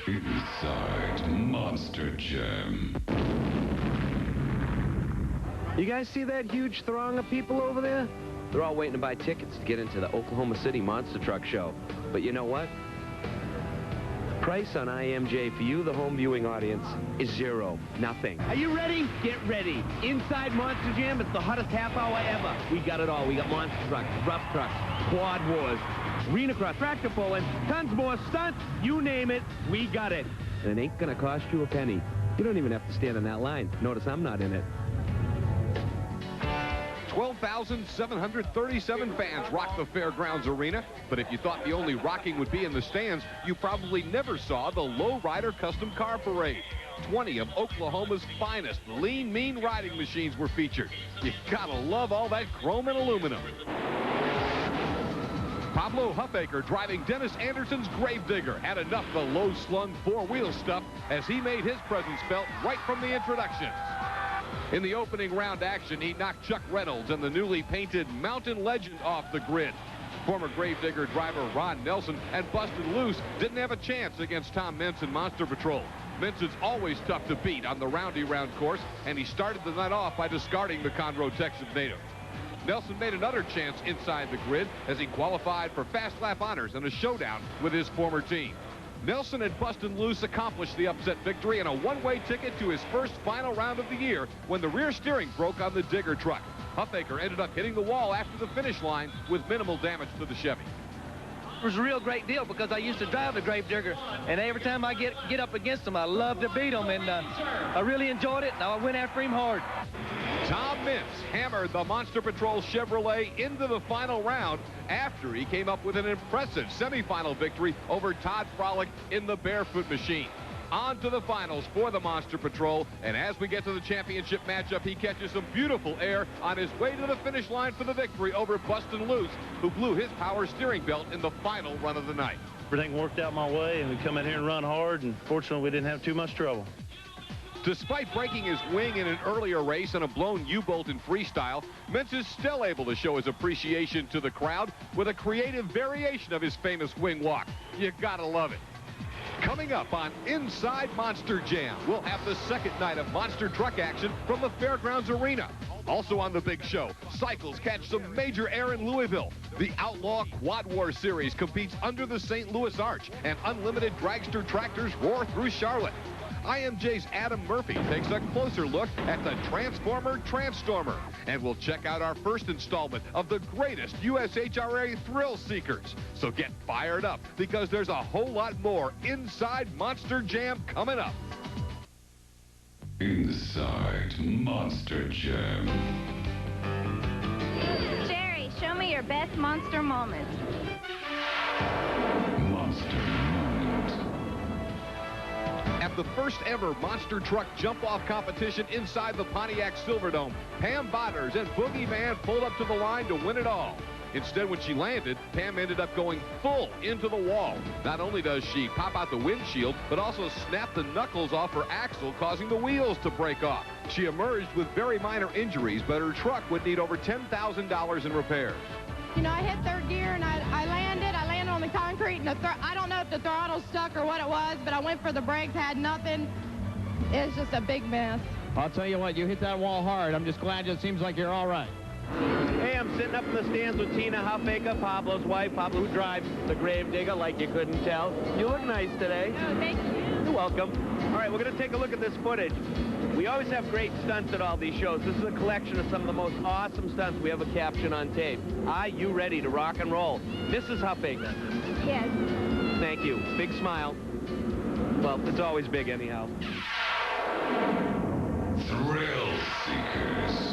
Inside Monster Jam. You guys see that huge throng of people over there? They're all waiting to buy tickets to get into the Oklahoma City Monster Truck Show. But you know what? The price on IMJ for you, the home viewing audience, is zero. Nothing. Are you ready? Get ready. Inside Monster Jam, it's the hottest half hour ever. We got it all. We got monster trucks, rough trucks, quad wars, arena cross, tractor pulling, tons more stunts. You name it, we got it. And it ain't gonna cost you a penny. You don't even have to stand in that line. Notice I'm not in it. 12,737 fans rock the Fairgrounds arena, but if you thought the only rocking would be in the stands, you probably never saw the Lowrider Custom Car Parade. 20 of Oklahoma's finest lean, mean riding machines were featured. You gotta love all that chrome and aluminum. Pablo Huffaker, driving Dennis Anderson's Gravedigger, had enough of the low-slung four-wheel stuff as he made his presence felt right from the introductions. In the opening round action, he knocked Chuck Reynolds and the newly painted Mountain Legend off the grid. Former Gravedigger driver Ron Nelson and Busted Loose didn't have a chance against Tom Mintz and Monster Patrol. Mintz is always tough to beat on the roundy-round course, and he started the night off by discarding the Conroe, Texas native. Nelson made another chance inside the grid as he qualified for fast lap honors in a showdown with his former team. Nelson and Bustin' Loose accomplished the upset victory and a one-way ticket to his first final round of the year when the rear steering broke on the Digger truck. Huffaker ended up hitting the wall after the finish line with minimal damage to the Chevy. It was a real great deal because I used to drive the Gravedigger, and every time I get up against him, I love to beat him, and I really enjoyed it, and I went after him hard. Tom Mintz hammered the Monster Patrol Chevrolet into the final round after he came up with an impressive semifinal victory over Todd Frolick in the Barefoot Machine. On to the finals for the Monster Patrol, and as we get to the championship matchup, he catches some beautiful air on his way to the finish line for the victory over Bustin' Loose, who blew his power steering belt in the final run of the night. Everything worked out my way, and we come in here and run hard, and fortunately we didn't have too much trouble. Despite breaking his wing in an earlier race and a blown U-bolt in freestyle, Mintz is still able to show his appreciation to the crowd with a creative variation of his famous wing walk. You gotta love it. Coming up on Inside Monster Jam, we'll have the second night of monster truck action from the Fairgrounds Arena. Also on the big show, cycles catch some major air in Louisville. The Outlaw Quad War Series competes under the St. Louis Arch, and unlimited dragster tractors roar through Charlotte. IMJ's Adam Murphy takes a closer look at the Transformer Transtormer, and we'll check out our first installment of the greatest USHRA thrill seekers. So get fired up, because there's a whole lot more Inside Monster Jam coming up. Inside Monster Jam. Jerry, show me your best monster moment. Monster Moment. At the first ever monster truck jump-off competition inside the Pontiac Silverdome, Pam Botters and Boogie Man pulled up to the line to win it all. Instead, when she landed, Pam ended up going full into the wall. Not only does she pop out the windshield, but also snap the knuckles off her axle, causing the wheels to break off. She emerged with very minor injuries, but her truck would need over $10,000 in repairs. You know, I hit third gear and I landed on the concrete, and I don't know if the throttle stuck or what it was, but I went for the brakes, had nothing. It was just a big mess. I'll tell you what, you hit that wall hard. I'm just glad it seems like you're all right. Hey, I'm sitting up in the stands with Tina Huffaker, Pablo's wife, Pablo, who drives the Gravedigger, like you couldn't tell. You look nice today. Oh, thank you. You're welcome. All right, we're going to take a look at this footage. We always have great stunts at all these shows. This is a collection of some of the most awesome stunts we ever captured on tape. Are you ready to rock and roll? Mrs. Huffaker. Yes. Thank you. Big smile. Well, it's always big anyhow. Thrill Seekers.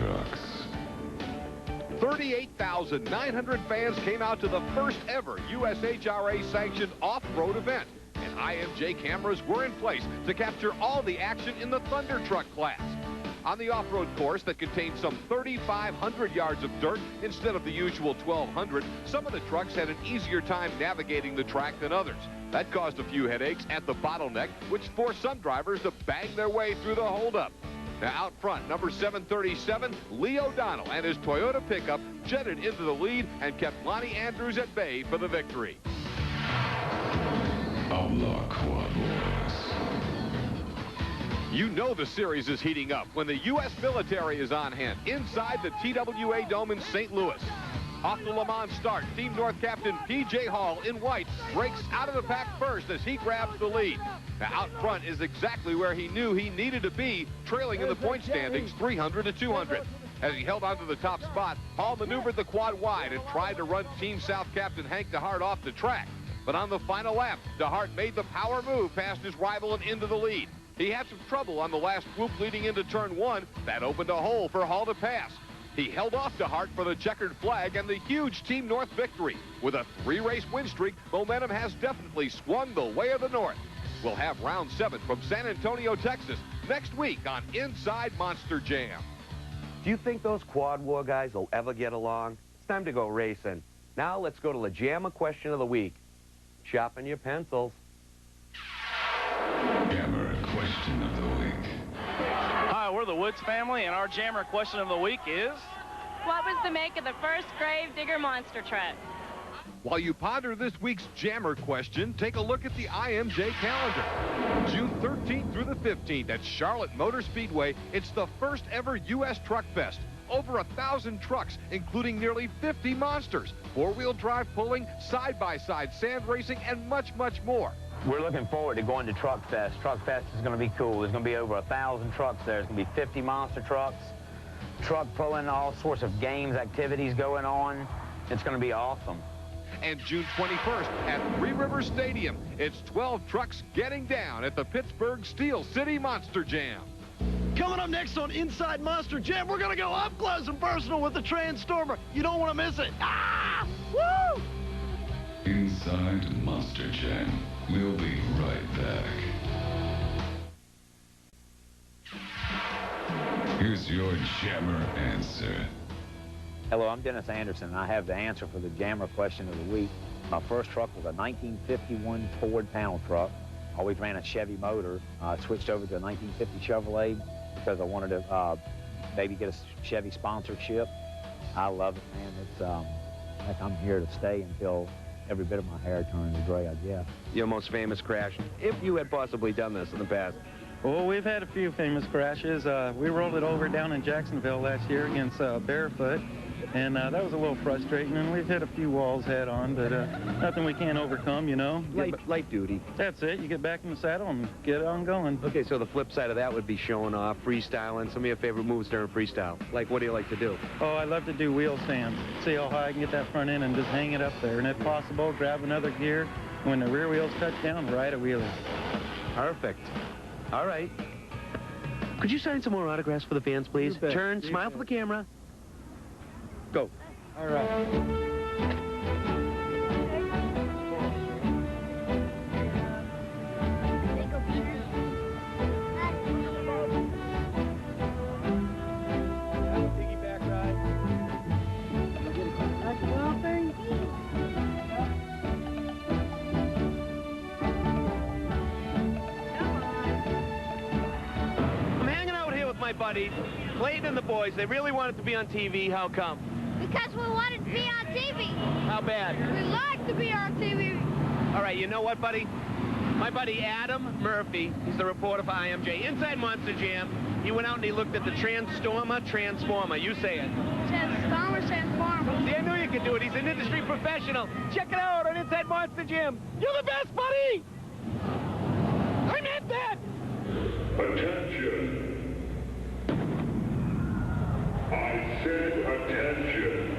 trucks. 38,900 fans came out to the first ever USHRA-sanctioned off-road event, and IMJ cameras were in place to capture all the action in the Thunder Truck class. On the off-road course that contained some 3,500 yards of dirt instead of the usual 1,200, some of the trucks had an easier time navigating the track than others. That caused a few headaches at the bottleneck, which forced some drivers to bang their way through the holdup. Now out front, number 737, Lee O'Donnell and his Toyota pickup jetted into the lead and kept Lonnie Andrews at bay for the victory. Outlaw Quad Wars. You know the series is heating up when the U.S. military is on hand inside the TWA Dome in St. Louis. Off the Le Mans start, Team North captain P.J. Hall in white breaks out of the pack first as he grabs the lead. Now out front is exactly where he knew he needed to be, trailing in the point standings 300 to 200. As he held onto the top spot, Hall maneuvered the quad wide and tried to run Team South captain Hank DeHart off the track. But on the final lap, DeHart made the power move past his rival and into the lead. He had some trouble on the last whoop leading into turn one. That opened a hole for Hall to pass. He held off DeHart for the checkered flag and the huge Team North victory. With a 3-race win streak, momentum has definitely swung the way of the North. We'll have round 7 from San Antonio, Texas, next week on Inside Monster Jam. Do you think those Quad War guys will ever get along? It's time to go racing. Now let's go to the Jammer question of the week. Sharpen your pencils. Jammer question of the week. Hi, we're the Woods family, and our Jammer question of the week is... What was the make of the first grave digger monster truck? While you ponder this week's Jammer question, take a look at the IMJ calendar. June 13th through the 15th at Charlotte Motor Speedway, it's the first ever U.S. Truck Fest. Over 1,000 trucks, including nearly 50 monsters, four-wheel drive pulling, side-by-side sand racing, and much, much more. We're looking forward to going to Truck Fest. Truck Fest is going to be cool. There's going to be over 1,000 trucks there. There's going to be 50 monster trucks, truck pulling, all sorts of games, activities going on. It's going to be awesome. And June 21st at Three Rivers Stadium, it's 12 trucks getting down at the Pittsburgh Steel City Monster Jam. Coming up next on Inside Monster Jam, we're going to go up close and personal with the Transformer. You don't want to miss it. Ah! Woo! Inside Monster Jam. We'll be right back. Here's your Jammer answer. Hello, I'm Dennis Anderson, and I have the answer for the Jammer question of the week. My first truck was a 1951 Ford panel truck. Always ran a Chevy motor. I switched over to a 1950 Chevrolet because I wanted to maybe get a Chevy sponsorship. I love it, man. It's heck, I'm here to stay until every bit of my hair turns gray, I guess. Your most famous crash, if you had possibly done this in the past. Well, we've had a few famous crashes. We rolled it over down in Jacksonville last year against Barefoot, and that was a little frustrating, and we've hit a few walls head on, but nothing we can't overcome, you know. Light duty. That's it. You get back in the saddle and get on going. Okay, so the flip side of that would be showing off, freestyling. Some of your favorite moves during freestyle. Like, what do you like to do? Oh, I love to do wheel stands. See how high I can get that front end and just hang it up there. And if possible, grab another gear. When the rear wheels touch down, ride a wheelie. Perfect. All right. Could you sign some more autographs for the fans, please? Turn, smile for the camera. Go. All right. My buddies, Clayton and the boys, they really wanted to be on TV. How come? Because we wanted to be on TV. How bad? We like to be on TV. All right, you know what, buddy? My buddy Adam Murphy, he's the reporter for IMJ. Inside Monster Jam, he went out and he looked at the Transformer. You say it. Transformer. See, I knew you could do it. He's an industry professional. Check it out on Inside Monster Jam. You're the best, buddy! I meant that! Attention. I said attention.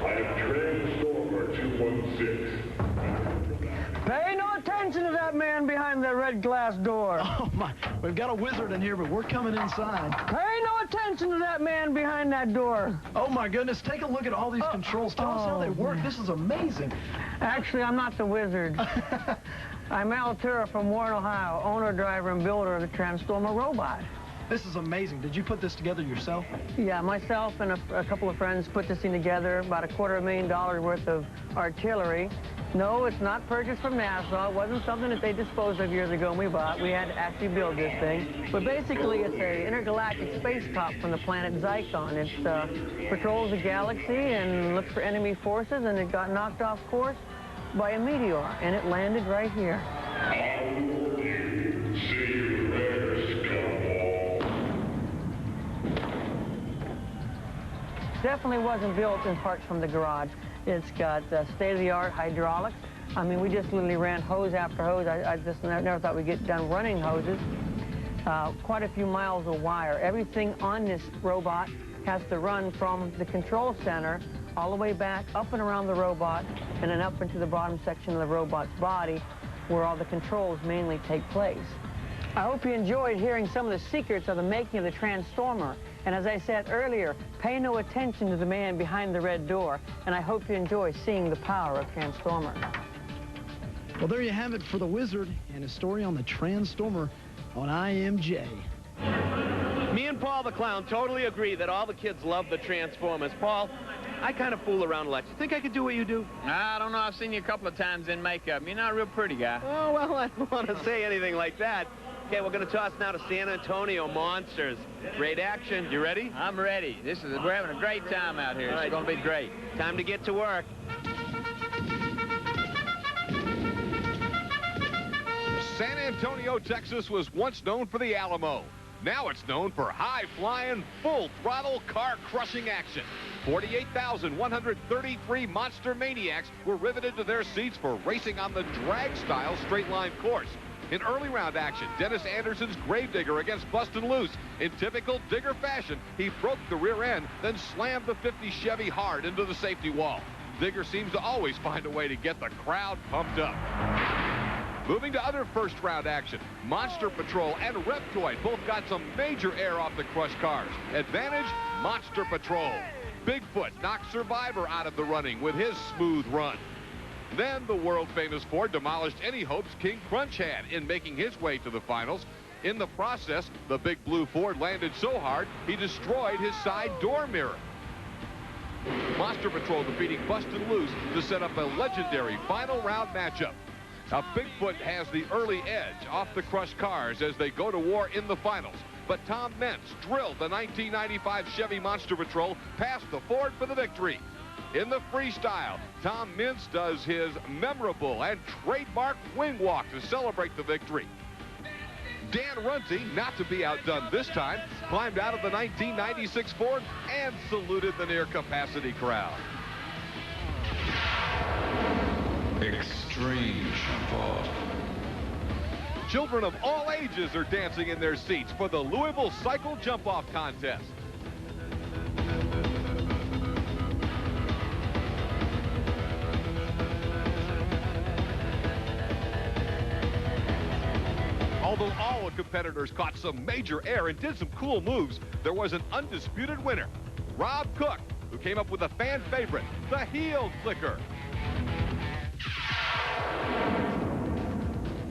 I am Transformer 216. Pay no attention to that man behind the red glass door. Oh, my. We've got a wizard in here, but we're coming inside. Pay no attention attention to that man behind that door. Oh, my goodness. Take a look at all these controls. Tell us how they work. This is amazing. Actually, I'm not the wizard. I'm Altura from Warren, Ohio, owner, driver, and builder of the Transformer robot. This is amazing. Did you put this together yourself? Yeah, myself and a couple of friends put this thing together, about $250,000 worth of artillery. No, it's not purchased from NASA. It wasn't something that they disposed of years ago and we bought. We had to actually build this thing. But basically, it's an intergalactic space cop from the planet Zyklon. It patrols the galaxy and looks for enemy forces, and it got knocked off course by a meteor, and it landed right here. Definitely wasn't built in parts from the garage. It's got state-of-the-art hydraulics. I mean, we just literally ran hose after hose. I just never thought we'd get done running hoses. Quite a few miles of wire. Everything on this robot has to run from the control center all the way back, up and around the robot, and then up into the bottom section of the robot's body, where all the controls mainly take place. I hope you enjoyed hearing some of the secrets of the making of the Transformer. And as I said earlier, pay no attention to the man behind the red door, and I hope you enjoy seeing the power of Transformer. Well, there you have it for the Wizard and his story on the Transformer on IMJ. Me and Paul the Clown totally agree that all the kids love the Transformers. Paul, I kind of fool around a lot. You think I could do what you do? I don't know. I've seen you a couple of times in makeup. You're not a real pretty guy. Oh, well, I don't want to say anything like that. Okay, we're going to toss now to San Antonio Monsters. Great action. You ready? I'm ready. We're having a great time out here. It's going to be great. Time to get to work. San Antonio, Texas was once known for the Alamo. Now it's known for high-flying, full-throttle, car-crushing action. 48,133 monster maniacs were riveted to their seats for racing on the drag-style straight-line course. In early round action, Dennis Anderson's Gravedigger against Bustin' Loose. In typical Digger fashion, he broke the rear end, then slammed the 50 Chevy hard into the safety wall. Digger seems to always find a way to get the crowd pumped up. Moving to other first-round action, Monster Patrol and Reptoid both got some major air off the crushed cars. Advantage, Monster Patrol. Bigfoot knocked Survivor out of the running with his smooth run. Then the world-famous Ford demolished any hopes King Crunch had in making his way to the finals. In the process, the big blue Ford landed so hard, he destroyed his side door mirror. Monster Patrol defeating Bustin' Loose to set up a legendary final round matchup. Now, Bigfoot has the early edge off the crushed cars as they go to war in the finals. But Tom Mentz drilled the 1995 Chevy Monster Patrol past the Ford for the victory. In the freestyle, Tom Mentz does his memorable and trademark wing walk to celebrate the victory. Dan Runcie, not to be outdone this time, climbed out of the 1996 Ford and saluted the near-capacity crowd. Extreme jump-off. Children of all ages are dancing in their seats for the Louisville Cycle Jump-Off Contest. Although all the competitors caught some major air and did some cool moves, there was an undisputed winner, Rob Cook, who came up with a fan favorite, the heel clicker.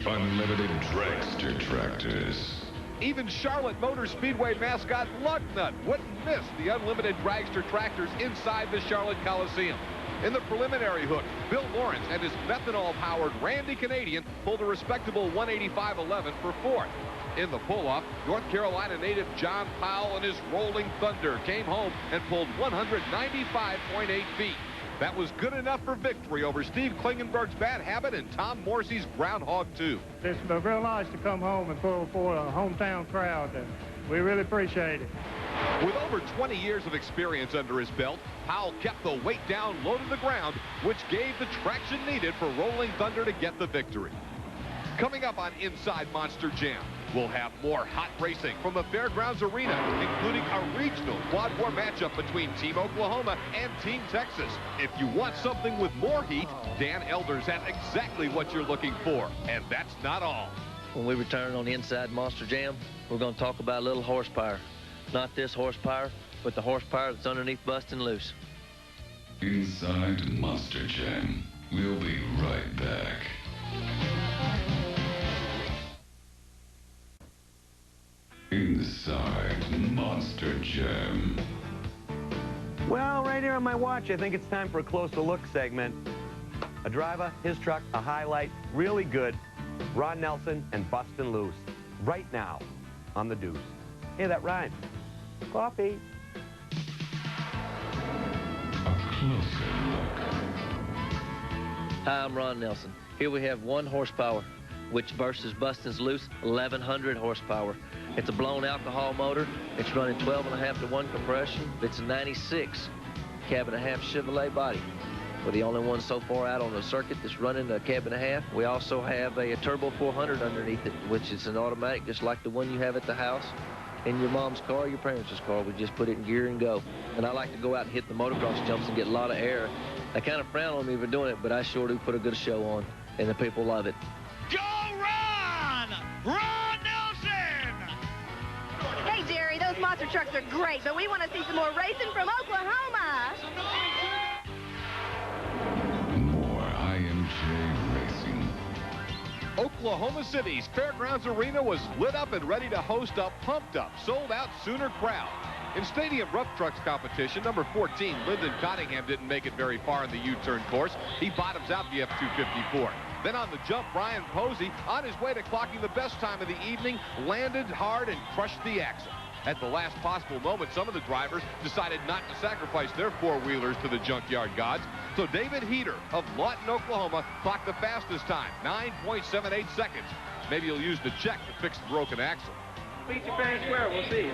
Unlimited Dragster tractors. Even Charlotte Motor Speedway mascot Lugnut wouldn't miss the unlimited Dragster tractors inside the Charlotte Coliseum. In the preliminary hook, Bill Lawrence and his methanol-powered Randy Canadian pulled a respectable 185.11 for fourth. In the pull-off, North Carolina native John Powell and his Rolling Thunder came home and pulled 195.8 feet. That was good enough for victory over Steve Klingenberg's Bad Habit and Tom Morrissey's Groundhog 2. It's real nice to come home and pull for a hometown crowd. We really appreciate it. With over 20 years of experience under his belt, Powell kept the weight down low to the ground, which gave the traction needed for Rolling Thunder to get the victory. Coming up on Inside Monster Jam, we'll have more hot racing from the Fairgrounds Arena, including a regional quad war matchup between Team Oklahoma and Team Texas. If you want something with more heat, Dan Elders has exactly what you're looking for. And that's not all. When we return on the Inside Monster Jam, we're going to talk about a little horsepower. Not this horsepower, but the horsepower that's underneath busting loose. Inside Monster Jam. We'll be right back. Inside Monster Jam. Well, right here on my watch, I think it's time for a closer look segment. A driver, his truck, a highlight, really good. Ron Nelson and Bustin' Loose. Right now on the Deuce. Hey, that rhymes. Coffee. Closer look. Hi, I'm Ron Nelson. Here we have 1 horsepower, which versus Bustin's Loose, 1,100 horsepower. It's a blown alcohol motor. It's running 12.5 to 1 compression. It's a 96 cab-and-a-half Chevrolet body. We're the only one so far out on the circuit that's running a cab-and-a-half. We also have a Turbo 400 underneath it, which is an automatic just like the one you have at the house. In your mom's car, your parents' car, we just put it in gear and go. And I like to go out and hit the motocross jumps and get a lot of air. They kind of frown on me for doing it, but I sure do put a good show on, and the people love it. Go Ron! Ron Nelson! Hey, Jerry, those monster trucks are great, but we want to see some more racing from Oklahoma. More IMJ Racing. Oklahoma City's Fairgrounds Arena was lit up and ready to host a pumped-up, sold-out Sooner crowd. In Stadium Rough Trucks competition, number 14, Lyndon Cottingham didn't make it very far in the U-turn course. He bottoms out the F-254. Then on the jump, Brian Posey, on his way to clocking the best time of the evening, landed hard and crushed the axle. At the last possible moment, some of the drivers decided not to sacrifice their four-wheelers to the junkyard gods. So David Heater of Lawton, Oklahoma, clocked the fastest time, 9.78 seconds. Maybe he'll use the check to fix the broken axle. We'll see.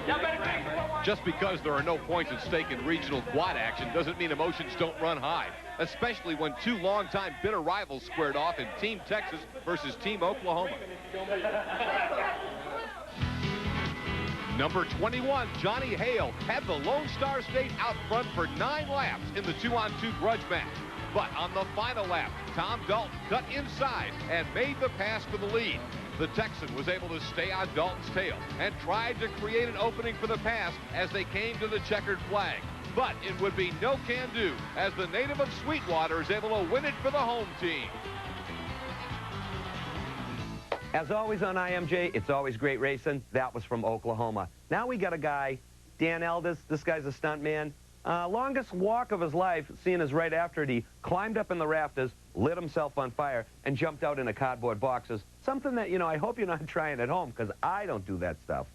Just because there are no points at stake in regional quad action doesn't mean emotions don't run high, especially when 2 longtime bitter rivals squared off in Team Texas versus Team Oklahoma. Number 21, Johnny Hale, had the Lone Star State out front for 9 laps in the 2-on-2 grudge match. But on the final lap, Tom Dalton cut inside and made the pass for the lead. The Texan was able to stay on Dalton's tail and tried to create an opening for the pass as they came to the checkered flag. But it would be no can-do as the native of Sweetwater is able to win it for the home team. As always on IMJ, it's always great racing. That was from Oklahoma. Now we got a guy, Dan Eldis. This guy's a stunt man. Longest walk of his life, seeing as right after it, he climbed up in the rafters, lit himself on fire, and jumped out into cardboard boxes. Something that, you know, I hope you're not trying at home, because I don't do that stuff.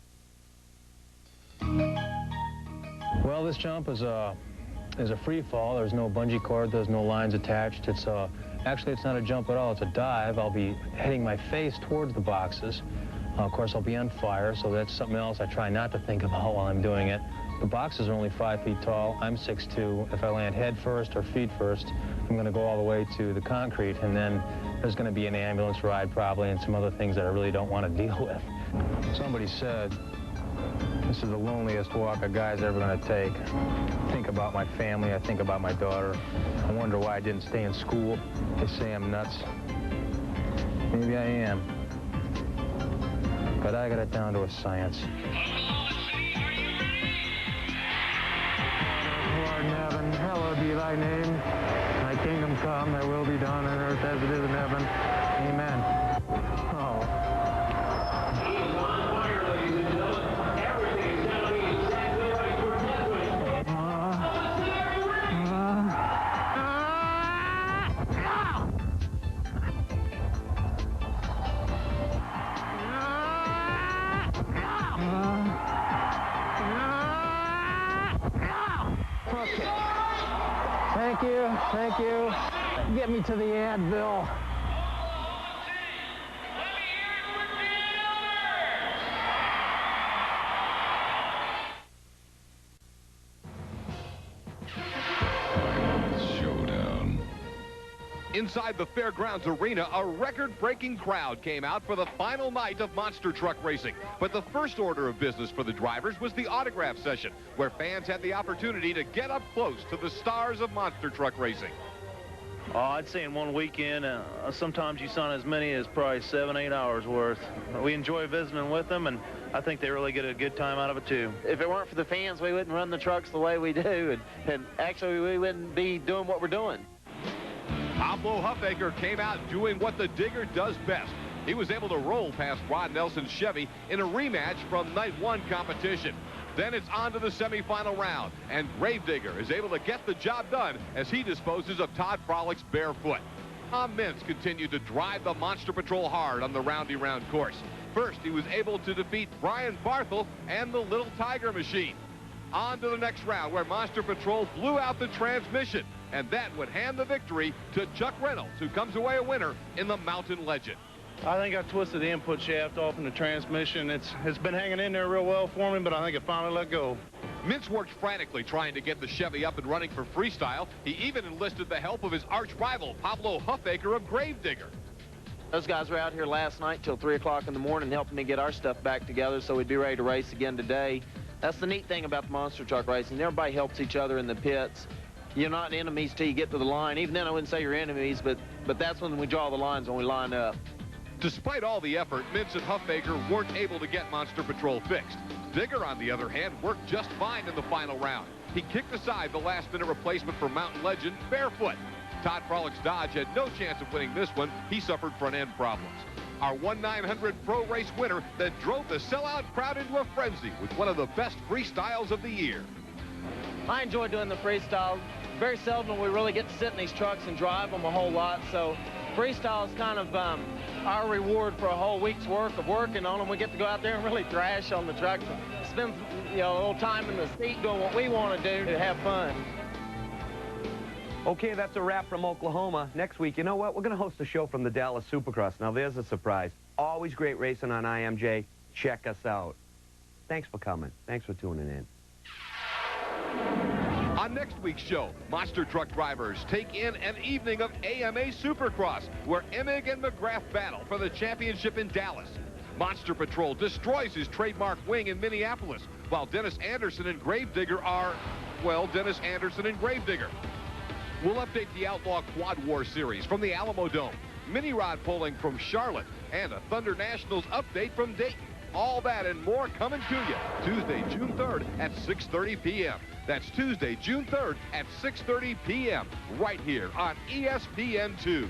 Well, this jump is a free fall. There's no bungee cord. There's no lines attached. Actually, it's not a jump at all. It's a dive. I'll be heading my face towards the boxes. Of course, I'll be on fire, so that's something else I try not to think about while I'm doing it. The boxes are only 5 feet tall. I'm 6'2". If I land head first or feet first, I'm going to go all the way to the concrete, and then there's going to be an ambulance ride probably and some other things that I really don't want to deal with. Somebody said, this is the loneliest walk a guy's ever going to take. I think about my family. I think about my daughter. I wonder why I didn't stay in school. They say I'm nuts. Maybe I am. But I got it down to a science. Lord in heaven, hallowed be thy name. Thy kingdom come, thy will be done on earth as it is in heaven. Amen. Oh. Thank you. Get me to the Advil. Showdown. Inside the Fairgrounds Arena, a record-breaking crowd came out for the final night of monster truck racing. But the first order of business for the drivers was the autograph session, where fans had the opportunity to get up close to the stars of monster truck racing. Oh, I'd say in one weekend, sometimes you sign as many as probably 7-8 hours worth. We enjoy visiting with them, and I think they really get a good time out of it, too. If it weren't for the fans, we wouldn't run the trucks the way we do, and actually we wouldn't be doing what we're doing. Pablo Huffaker came out doing what the digger does best. He was able to roll past Ron Nelson's Chevy in a rematch from night one competition. Then it's on to the semifinal round, and Gravedigger is able to get the job done as he disposes of Todd Frolick's barefoot. Tom Mintz continued to drive the Monster Patrol hard on the roundy round course. First, he was able to defeat Brian Barthel and the Little Tiger Machine. On to the next round, where Monster Patrol blew out the transmission, and that would hand the victory to Chuck Reynolds, who comes away a winner in the Mountain Legend. I think I twisted the input shaft off in the transmission. It's been hanging in there real well for me, but I think it finally let go. Mintz worked frantically trying to get the Chevy up and running for freestyle. He even enlisted the help of his arch rival, Pablo Huffaker of Gravedigger. Those guys were out here last night till 3 o'clock in the morning helping me get our stuff back together so we'd be ready to race again today. That's the neat thing about the monster truck racing. Everybody helps each other in the pits. You're not enemies till you get to the line. Even then, I wouldn't say you're enemies, but that's when we draw the lines, when we line up. Despite all the effort, Mintz and Huffaker weren't able to get Monster Patrol fixed. Digger, on the other hand, worked just fine in the final round. He kicked aside the last-minute replacement for Mountain Legend, barefoot. Todd Frolick's Dodge had no chance of winning this one. He suffered front-end problems. Our 1/900 Pro Race winner that drove the sellout crowd into a frenzy with one of the best freestyles of the year. I enjoy doing the freestyle. Very seldom we really get to sit in these trucks and drive them a whole lot, so freestyle is kind of our reward for a whole week's work of working on them. We get to go out there and really thrash on the trucks and spend a little time in the seat doing what we want to do to have fun. Okay, that's a wrap from Oklahoma. Next week, you know what? We're going to host a show from the Dallas Supercross. Now, there's a surprise. Always great racing on IMJ. Check us out. Thanks for coming. Thanks for tuning in. On next week's show, monster truck drivers take in an evening of AMA Supercross, where Emig and McGrath battle for the championship in Dallas. Monster Patrol destroys his trademark wing in Minneapolis, while Dennis Anderson and Gravedigger are, well, Dennis Anderson and Gravedigger. We'll update the Outlaw Quad War Series from the Alamo Dome, mini rod polling from Charlotte, and a Thunder Nationals update from Dayton. All that and more coming to you Tuesday, June 3rd at 6:30 p.m. That's Tuesday, June 3rd at 6:30 p.m. right here on ESPN2.